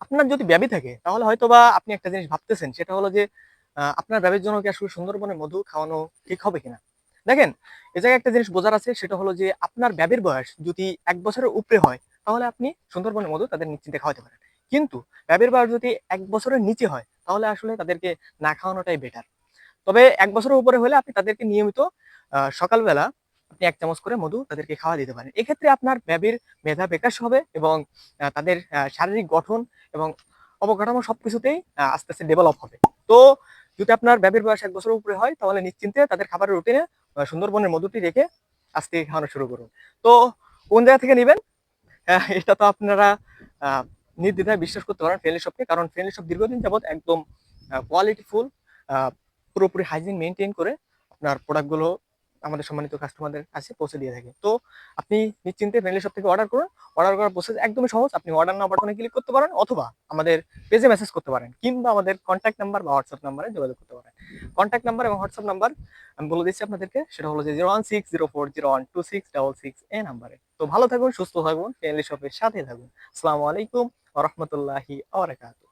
আপনার যদি বেবি থাকে তাহলে হয়তোবা আপনি একটা জিনিস ভাবতেছেন, সেটা হলো যে আপনার বেবির জন্য কি আসলে সুন্দরবনের মধু খাওয়ানো ঠিক হবে কিনা? দেখেন, এ জায়গায় একটা জিনিস বোঝার আছে, সেটা হলো যে আপনার বেবির বয়স যদি ১ বছরের উপরে হয়, তাহলে আপনি সুন্দরবনের মধু তাদের নিশ্চিন্তে খাওয়াতে পারেন। কিন্তু বেবির বয়স যদি ১ বছরের নিচে হয়, তাহলে আসলে তাদেরকে না খাওয়ানোটাই বেটার। তবে ১ বছরের উপরে হলে আপনি তাদেরকে নিয়মিত সকালবেলা আপনি ১ চামচ করে মধু তাদেরকে খাওয়া দিতে পারেন। এক্ষেত্রে আপনার বেবির মেধা বিকাশ হবে এবং তাদের শারীরিক গঠন এবং অবকাঠামো সবকিছুতেই আস্তে, আস্তে ডেভেলপ হবে। তো যদি আপনার বেবির বয়স ১ বছরের উপরে হয়, তাহলে নিশ্চিন্তে তাদের খাবারের রুটিনে সুন্দরবনের মধুটি রেখে আজ থেকে খাওয়ানো শুরু করুন। তো কোন জায়গা থেকে নিবেন? এটা তো আপনারা আ নির্দ্বিধায় বিশ্বাস করতে পারেন ফ্রেন্ডলি শপকে। কারণ ফ্রেন্ডলি শপ দীর্ঘদিন যাবৎ একদম কোয়ালিটিফুল আ পুরোপুরি হাইজিন মেইনটেইন করে আপনার প্রোডাক্ট গুলো আমাদের সম্মানিত কাস্টমারদের কাছে পৌঁছে দিয়ে থাকে। তো আপনি নিশ্চিন্তে ফ্রেন্ডলি শপ থেকে অর্ডার করুন। অর্ডার করার প্রসেস একদমই সহজ। আপনি অর্ডার নাও বাটনে ক্লিক করতে পারেন, অথবা আমাদের পেজে মেসেজ করতে পারেন, কিংবা আমাদের কনট্যাক্ট নাম্বার বা WhatsApp নাম্বারে যোগাযোগ করতে পারেন। কনট্যাক্ট নাম্বার এবং WhatsApp নাম্বার আমি বলে দিচ্ছি আপনাদেরকে। সেটা হলো যে 01604012666 এই নাম্বারে। তো ভালো থাকুন, সুস্থ থাকুন, ফ্রেন্ডলি শপের সাথে থাকুন। আসসালামু আলাইকুম ওয়া রাহমাতুল্লাহি ওয়া বারাকাতুহু।